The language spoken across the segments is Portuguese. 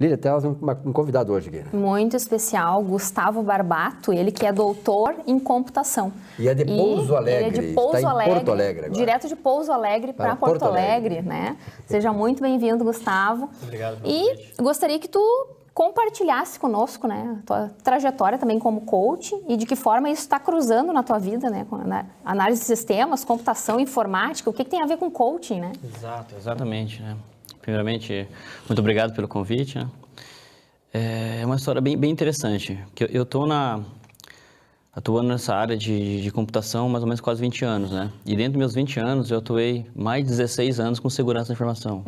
Lília, temos um convidado hoje aqui, né? Muito especial, Gustavo Barbato, ele que é doutor em computação. E é de Pouso Alegre, ele é de Pouso está Alegre, em Porto Alegre agora. Direto de Pouso Alegre para Porto Alegre, né? Seja muito bem-vindo, Gustavo. Obrigado pelo convite. Gostaria que tu compartilhasse conosco, né, a tua trajetória também como coach e de que forma isso está cruzando na tua vida, né, com análise de sistemas, computação, informática, o que tem a ver com coaching, né? Exatamente, né? Primeiramente, muito obrigado pelo convite, né? É uma história bem interessante, que eu estou atuando nessa área de computação mais ou menos quase 20 anos, né? E dentro dos meus 20 anos, eu atuei mais de 16 anos com segurança da informação.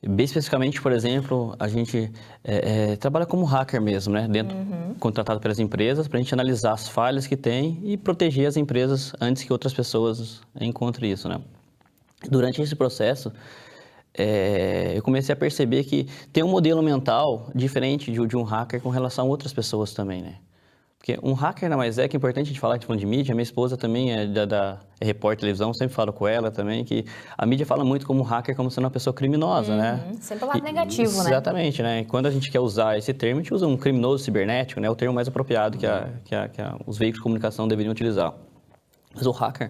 Bem especificamente, por exemplo, a gente trabalha como hacker mesmo, né? Contratado pelas empresas para a gente analisar as falhas que tem e proteger as empresas antes que outras pessoas encontrem isso, né? Durante esse processo, eu comecei a perceber que tem um modelo mental diferente de um hacker com relação a outras pessoas também, né? Porque um hacker nada mais que é importante a gente falar, a gente falando de mídia, minha esposa também é repórter de televisão, sempre falo com ela também, que a mídia fala muito como hacker como sendo uma pessoa criminosa, né? Sempre o lado negativo, né? Exatamente, né? E quando a gente quer usar esse termo, a gente usa um criminoso cibernético, né? O termo mais apropriado que os veículos de comunicação deveriam utilizar. Mas o hacker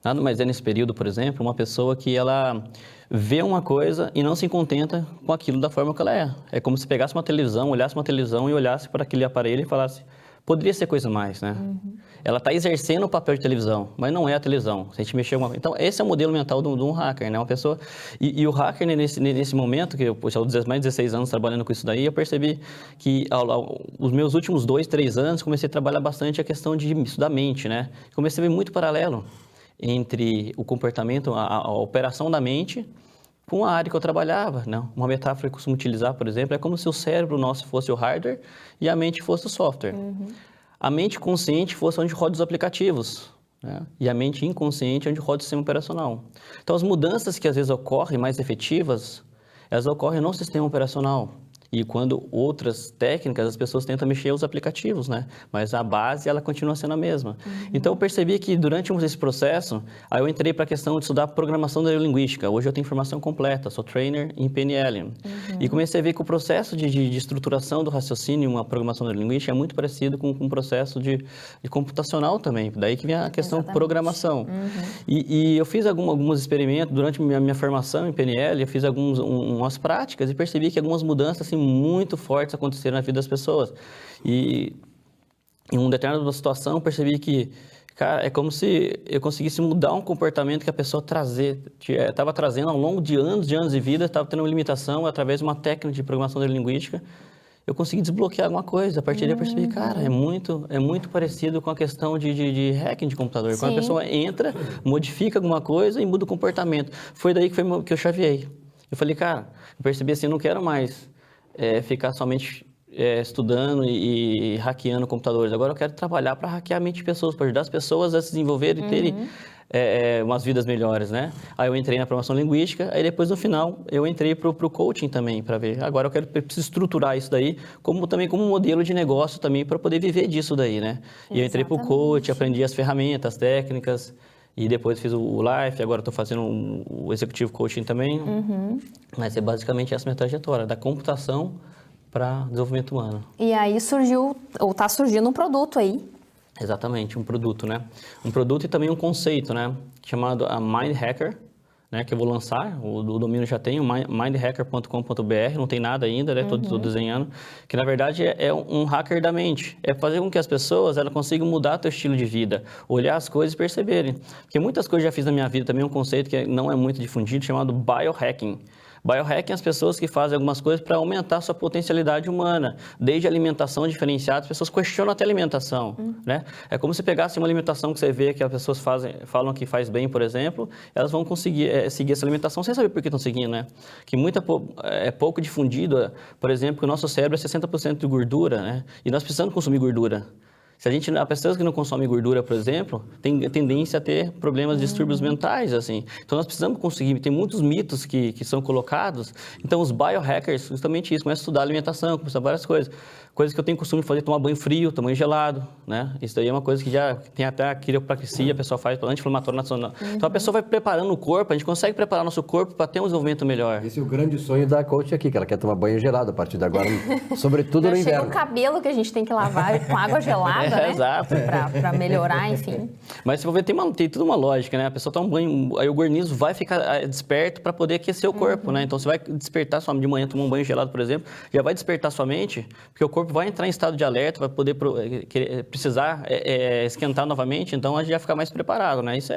nada mais nesse período, por exemplo, uma pessoa que ela vê uma coisa e não se contenta com aquilo da forma que ela é. É como se pegasse uma televisão, olhasse uma televisão e olhasse para aquele aparelho e falasse, poderia ser coisa mais, né? Ela está exercendo o papel de televisão, mas não é a televisão. Se a gente mexer então, esse é o modelo mental de um hacker, né? Uma pessoa... E o hacker, nesse momento, que eu já mais de 16 anos trabalhando com isso daí, eu percebi que os meus últimos 2, 3 anos, comecei a trabalhar bastante a questão da mente, né? Comecei a ver muito paralelo entre o comportamento, a operação da mente com a área que eu trabalhava, né? Uma metáfora que eu costumo utilizar, por exemplo, é como se o cérebro nosso fosse o hardware e a mente fosse o software. A mente consciente fosse onde roda os aplicativos, né? E a mente inconsciente onde roda o sistema operacional. Então, as mudanças que às vezes ocorrem mais efetivas, elas ocorrem no sistema operacional. E quando outras técnicas, as pessoas tentam mexer os aplicativos, né? Mas a base, ela continua sendo a mesma. Então, eu percebi que durante esse processo, aí eu entrei para a questão de estudar programação neurolinguística. Hoje eu tenho formação completa, sou trainer em PNL. E comecei a ver que o processo de estruturação do raciocínio, uma programação neurolinguística, é muito parecido com um processo de computacional também. Daí que vem a questão de programação. E eu fiz alguns experimentos durante minha formação em PNL, eu fiz umas práticas e percebi que algumas mudanças assim, muito fortes aconteceram na vida das pessoas. E em uma determinada situação, eu percebi que, cara, é como se eu conseguisse mudar um comportamento que a pessoa estava trazendo ao longo de anos de vida, estava tendo uma limitação, através de uma técnica de programação neurolinguística, eu consegui desbloquear alguma coisa. A partir daí eu percebi, cara, é muito parecido com a questão de hacking de computador. Sim. Quando a pessoa entra, modifica alguma coisa e muda o comportamento. Foi daí que eu chaveei. Eu falei, cara, eu percebi assim, eu não quero mais ficar somente estudando e hackeando computadores. Agora eu quero trabalhar para hackear a mente de pessoas, para ajudar as pessoas a se desenvolverem e terem umas vidas melhores, né? Aí eu entrei na programação linguística, aí depois no final eu entrei para o coaching também, para ver. Agora eu preciso estruturar isso daí também como modelo de negócio também para poder viver disso daí, né? E eu entrei para o coaching, aprendi as ferramentas, as técnicas. E depois fiz o Life, agora estou fazendo o Executive Coaching também. Mas é basicamente essa minha trajetória, da computação para desenvolvimento humano. E aí surgiu, ou está surgindo um produto aí. Exatamente, um produto, né? Um produto e também um conceito, né? Chamado a Mind Hacker, né? Que eu vou lançar, o domínio já tem, mindhacker.com.br, não tem nada ainda, né? Estou desenhando. Que na verdade é um hacker da mente. É fazer com que as pessoas consigam mudar seu estilo de vida, olhar as coisas e perceberem. Porque muitas coisas eu já fiz na minha vida, também um conceito que não é muito difundido, chamado biohacking. Biohacking é as pessoas que fazem algumas coisas para aumentar a sua potencialidade humana. Desde alimentação diferenciada, as pessoas questionam até a alimentação, né? É como se pegasse uma alimentação que você vê que as pessoas falam que faz bem, por exemplo, elas vão conseguir seguir essa alimentação sem saber por que estão seguindo, né? Que é pouco difundido, por exemplo, que o nosso cérebro é 60% de gordura, né? E nós precisamos consumir gordura. A pessoas que não consomem gordura, por exemplo, tem tendência a ter problemas, distúrbios mentais, assim. Então, nós precisamos conseguir, tem muitos mitos que são colocados. Então, os biohackers, justamente isso, começam a estudar alimentação, começam a estudar várias coisas. Coisas que eu tenho costume de fazer, tomar banho frio, tomar banho gelado, né? Isso daí é uma coisa que já tem até a quiropraxia, a pessoa faz para anti-inflamatório nacional. Então, a pessoa vai preparando o corpo, a gente consegue preparar nosso corpo para ter um desenvolvimento melhor. Esse é o grande sonho da coach aqui, que ela quer tomar banho gelado a partir de agora, sobretudo no inverno. Chega o cabelo que a gente tem que lavar com água gelada, né? Exato. Para melhorar, enfim. Mas se for ver, tem tudo uma lógica, né? A pessoa toma um banho, aí o organismo vai ficar desperto para poder aquecer o corpo, né? Então, você vai despertar sua de manhã, tomar um banho gelado, por exemplo, já vai despertar sua mente, porque o corpo vai entrar em estado de alerta, vai poder precisar esquentar novamente, então a gente vai ficar mais preparado, né? Isso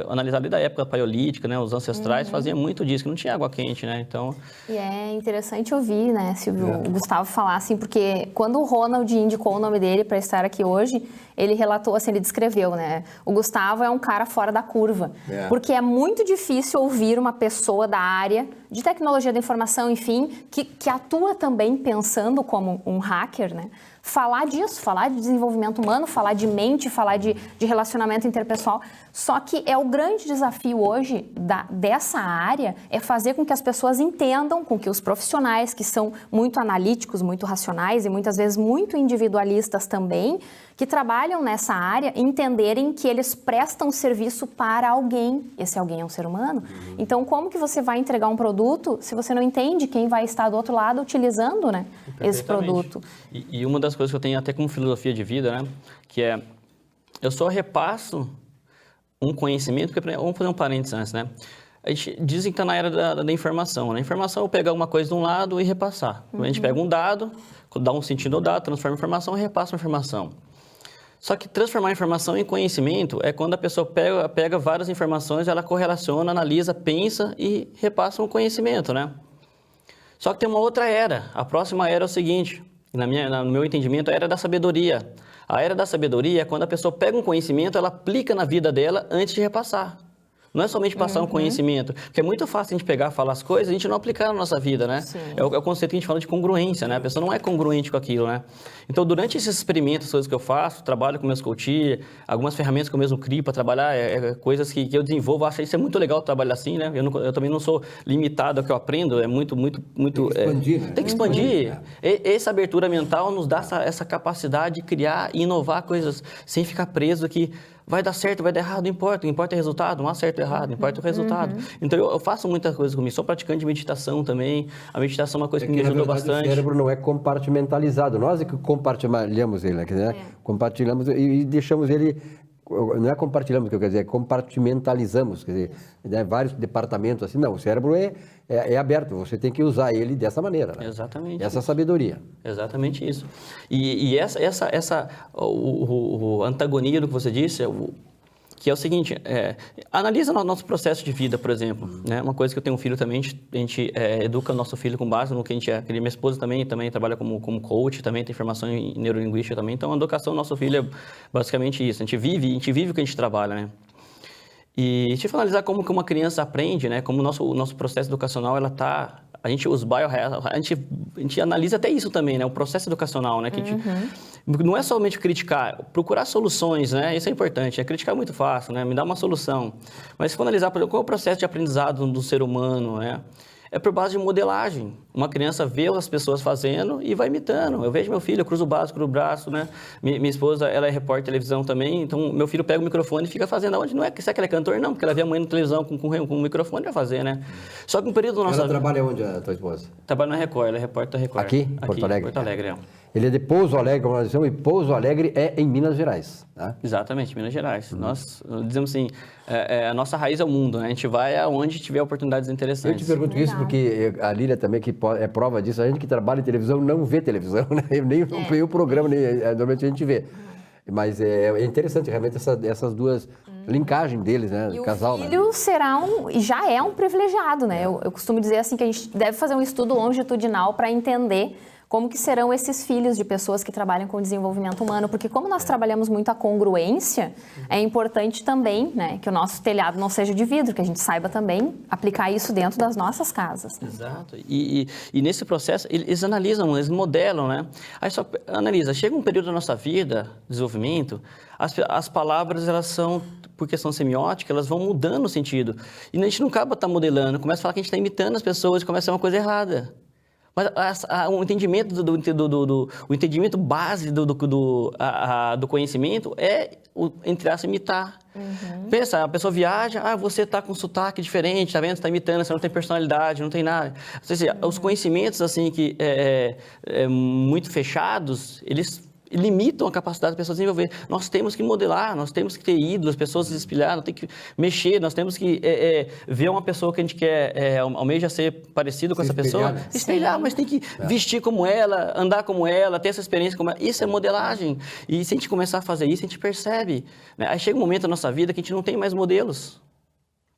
analisar ali da época paleolítica, né? Os ancestrais faziam muito disso, que não tinha água quente, né? Então... E é interessante ouvir, né, Silvio, o Gustavo falar assim, porque quando o Ronald indicou o nome dele para estar aqui hoje, ele relatou assim, ele descreveu, né? O Gustavo é um cara fora da curva, porque é muito difícil ouvir uma pessoa da área de tecnologia da informação, enfim, que atua também pensando como um hacker, né? Falar disso, falar de desenvolvimento humano, falar de mente, falar de relacionamento interpessoal. Só que é o grande desafio hoje dessa área é fazer com que as pessoas entendam, com que os profissionais que são muito analíticos, muito racionais e muitas vezes muito individualistas também, que trabalham nessa área, entenderem que eles prestam serviço para alguém. Esse alguém é um ser humano. Então, como que você vai entregar um produto se você não entende quem vai estar do outro lado utilizando, né, esse produto? E uma das coisas que eu tenho até como filosofia de vida, né, que é, eu só repasso um conhecimento, porque vamos fazer um parênteses antes, né? A gente dizem que está na era da informação. Na informação, eu pegar uma coisa de um lado e repassar. A gente pega um dado, dá um sentido ao dado, transforma em informação e repassa a informação. Só que transformar a informação em conhecimento é quando a pessoa pega várias informações, ela correlaciona, analisa, pensa e repassa um conhecimento, né? Só que tem uma outra era. A próxima era é o seguinte, no meu entendimento, a era da sabedoria. A era da sabedoria é quando a pessoa pega um conhecimento, ela aplica na vida dela antes de repassar. Não é somente passar um conhecimento, porque é muito fácil a gente pegar, falar as coisas e a gente não aplicar na nossa vida, né? É o conceito que a gente fala de congruência, né? A pessoa não é congruente com aquilo, né? Então, durante esses experimentos, coisas que eu faço, trabalho com meus coaches, algumas ferramentas que eu mesmo crio para trabalhar, coisas que eu desenvolvo, eu acho isso é muito legal trabalhar assim, né? Eu também não sou limitado ao que eu aprendo, é muito... Tem que expandir, né? Tem que expandir. Essa abertura mental nos dá essa capacidade de criar e inovar coisas sem ficar preso aqui. Vai dar certo, vai dar errado, não importa. O que importa é o resultado, não há certo ou errado, importa o resultado. Então, eu faço muita coisa comigo. Sou praticante de meditação também. A meditação é uma coisa que me ajudou bastante. O cérebro não é compartimentalizado. Nós é que compartilhamos ele, né? Compartilhamos e deixamos ele... Não é compartilhamos, que eu quero dizer, é compartimentalizamos, quer dizer, né, vários departamentos assim. Não, o cérebro é aberto, você tem que usar ele dessa maneira. Né? Exatamente. Essa sabedoria. Exatamente isso. E o antagonia do que você disse, que é o seguinte, analisa o nosso processo de vida, por exemplo. Né? Uma coisa que eu tenho um filho também, a gente educa o nosso filho com base no que a gente é. Minha esposa também trabalha como coach, também tem formação em neurolinguística também. Então, a educação do nosso filho é basicamente isso. A gente vive o que a gente trabalha, né? E deixa eu analisar como que uma criança aprende, né? Como o nosso processo educacional, ela tá... A gente analisa até isso também, né? O processo educacional, né? Que não é somente criticar, procurar soluções, né? Isso é importante. Criticar é muito fácil, né? Me dá uma solução. Mas se for analisar, por exemplo, qual é o processo de aprendizado do ser humano, né? É por base de modelagem. Uma criança vê as pessoas fazendo e vai imitando. Eu vejo meu filho, eu cruzo o braço, cruzo o braço, né? Minha esposa, ela é repórter de televisão também, então meu filho pega o microfone e fica fazendo. Aonde? Não é que ela é cantor, não, porque ela vê a mãe na televisão com o microfone e vai fazer, né? Só que um período da nossa vida... Ela trabalha onde, a tua esposa? Trabalha na Record, ela é repórter da Record. Aqui? Porto Alegre? Porto Alegre, é. Ele é de Pouso Alegre, como nós dizemos, e Pouso Alegre é em Minas Gerais. Tá? Exatamente, Minas Gerais. Nós dizemos assim, a nossa raiz é o mundo, né? A gente vai aonde tiver oportunidades interessantes. Eu te pergunto isso porque a Lília também, que é prova disso, a gente que trabalha em televisão não vê televisão, né? Nem vê o programa, normalmente a gente vê. Mas é interessante realmente essas duas linkagens deles, né? E casal, o filho já é um privilegiado, né? Eu costumo dizer assim que a gente deve fazer um estudo longitudinal para entender Como que serão esses filhos de pessoas que trabalham com desenvolvimento humano? Porque como nós trabalhamos muito a congruência, é importante também, né, que o nosso telhado não seja de vidro, que a gente saiba também aplicar isso dentro das nossas casas. Né? Exato. E nesse processo, eles analisam, eles modelam, né? Aí só analisa, chega um período da nossa vida, desenvolvimento, as palavras, elas são, por questão semiótica, elas vão mudando o sentido. E a gente não acaba estar modelando, começa a falar que a gente está imitando as pessoas, começa a ser uma coisa errada. Mas o entendimento o entendimento base do conhecimento é, entre aspas, imitar. Pensa, a pessoa viaja, você está com sotaque diferente, tá vendo? Você está imitando, você não tem personalidade, não tem nada. Ou seja, os conhecimentos, assim, que muito fechados, eles limitam a capacidade das pessoas de desenvolver. Nós temos que modelar, nós temos que ter ídolos, as pessoas se espelhar, nós temos que mexer, nós temos que ver uma pessoa que a gente quer, almeja ser parecido com essa pessoa, né? se espelhar, mas tem que vestir como ela, andar como ela, ter essa experiência como ela. Isso é modelagem. E se a gente começar a fazer isso, a gente percebe. Né? Aí chega um momento na nossa vida que a gente não tem mais modelos.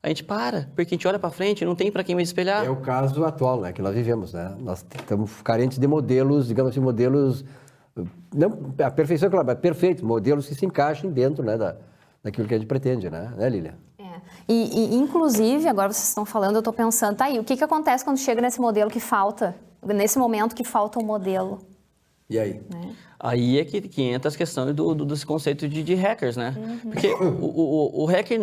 A gente para, porque a gente olha para frente e não tem para quem mais espelhar. É o caso atual, né, que nós vivemos, né? Nós estamos carentes de modelos, digamos assim, modelos... Não, a perfeição, claro, mas perfeitos, modelos que se encaixem dentro, né, daquilo que a gente pretende, né, Lília? E, inclusive, agora vocês estão falando, eu estou pensando, tá aí, o que acontece quando chega nesse modelo que falta, nesse momento que falta um modelo? E aí? Né? Aí é que entra as questões desse conceito de hackers, né? Porque o hacker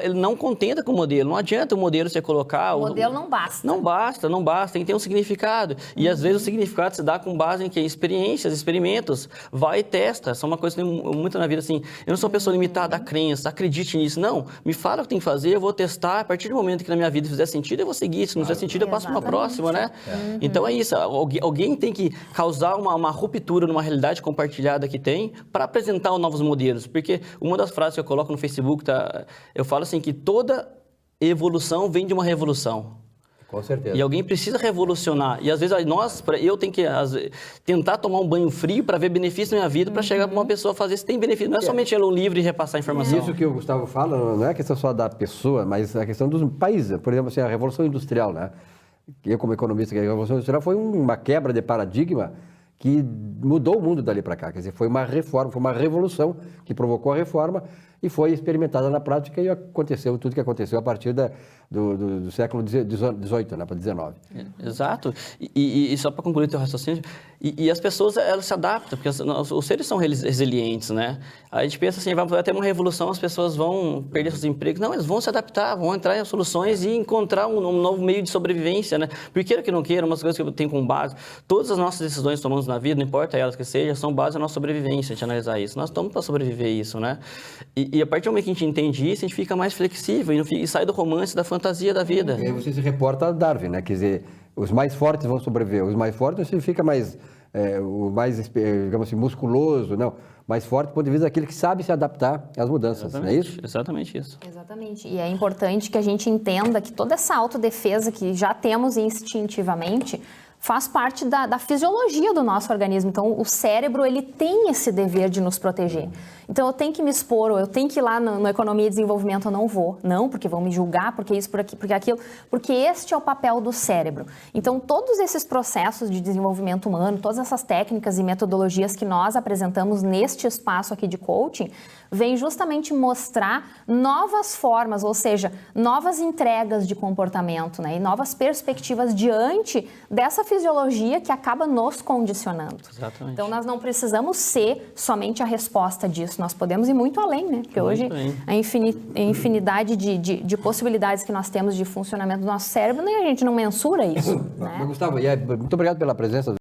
ele não contenta com o modelo. Não adianta o modelo você colocar... O modelo não basta. Não basta. Tem que ter um significado. E às vezes o significado se dá com base em quê? Experiências, experimentos. Vai e testa. Isso é uma coisa que tem muito na vida assim. Eu não sou uma pessoa limitada à crença, acredite nisso. Não, me fala o que tem que fazer, eu vou testar. A partir do momento que na minha vida fizer sentido, eu vou seguir. Se não fizer sentido, eu passo para uma próxima, né? Então é isso. Alguém tem que causar uma ruptura numa realidade compartilhada que tem para apresentar os novos modelos. Porque uma das frases que eu coloco no Facebook, eu falo assim, que toda evolução vem de uma revolução. Com certeza. E alguém precisa revolucionar. E às vezes eu tenho que tentar tomar um banho frio para ver benefício na minha vida, para chegar para uma pessoa fazer se tem benefício. Não é somente ler um livro e repassar a informação. Isso que o Gustavo fala não é questão só da pessoa, mas a questão dos países. Por exemplo, assim, a Revolução Industrial, né? Eu, como economista, a Revolução Industrial foi uma quebra de paradigma que mudou o mundo dali para cá. Quer dizer, foi uma reforma, foi uma revolução que provocou a reforma e foi experimentada na prática e aconteceu tudo que aconteceu a partir do século XVIII, né, para XIX. Exato. E só para concluir o teu raciocínio, e as pessoas, elas se adaptam, porque os seres são resilientes, né? A gente pensa assim, vai ter uma revolução, as pessoas vão perder seus empregos. Não, eles vão se adaptar, vão entrar em soluções e encontrar um novo meio de sobrevivência, né? Porque queira que não queira, umas coisas que eu tenho como base, todas as nossas decisões que tomamos na vida, não importa elas que sejam, são base da nossa sobrevivência, a gente analisar isso. Nós estamos para sobreviver isso, né? E a partir do momento que a gente entende isso, a gente fica mais flexível e sai do romance, da fantasia da vida. E aí você se reporta a Darwin, né? Quer dizer, os mais fortes vão sobreviver. Os mais fortes não significa mais, o mais, digamos assim, musculoso, não. Mais forte do ponto de vista daquele que sabe se adaptar às mudanças, não é isso? Exatamente isso. Exatamente. E é importante que a gente entenda que toda essa autodefesa que já temos instintivamente faz parte da fisiologia do nosso organismo. Então, o cérebro, ele tem esse dever de nos proteger. Então, eu tenho que me expor, ou eu tenho que ir lá no Economia e Desenvolvimento, eu não vou. Não, porque vão me julgar, porque isso, porque aquilo. Porque este é o papel do cérebro. Então, todos esses processos de desenvolvimento humano, todas essas técnicas e metodologias que nós apresentamos neste espaço aqui de coaching, vem justamente mostrar novas formas, ou seja, novas entregas de comportamento, né? E novas perspectivas diante dessa fisiologia que acaba nos condicionando. Exatamente. Então, nós não precisamos ser somente a resposta disso, nós podemos ir muito além, né? Porque hoje a infinidade de possibilidades que nós temos de funcionamento do nosso cérebro, né? A gente não mensura isso. Né? Gustavo, muito obrigado pela presença.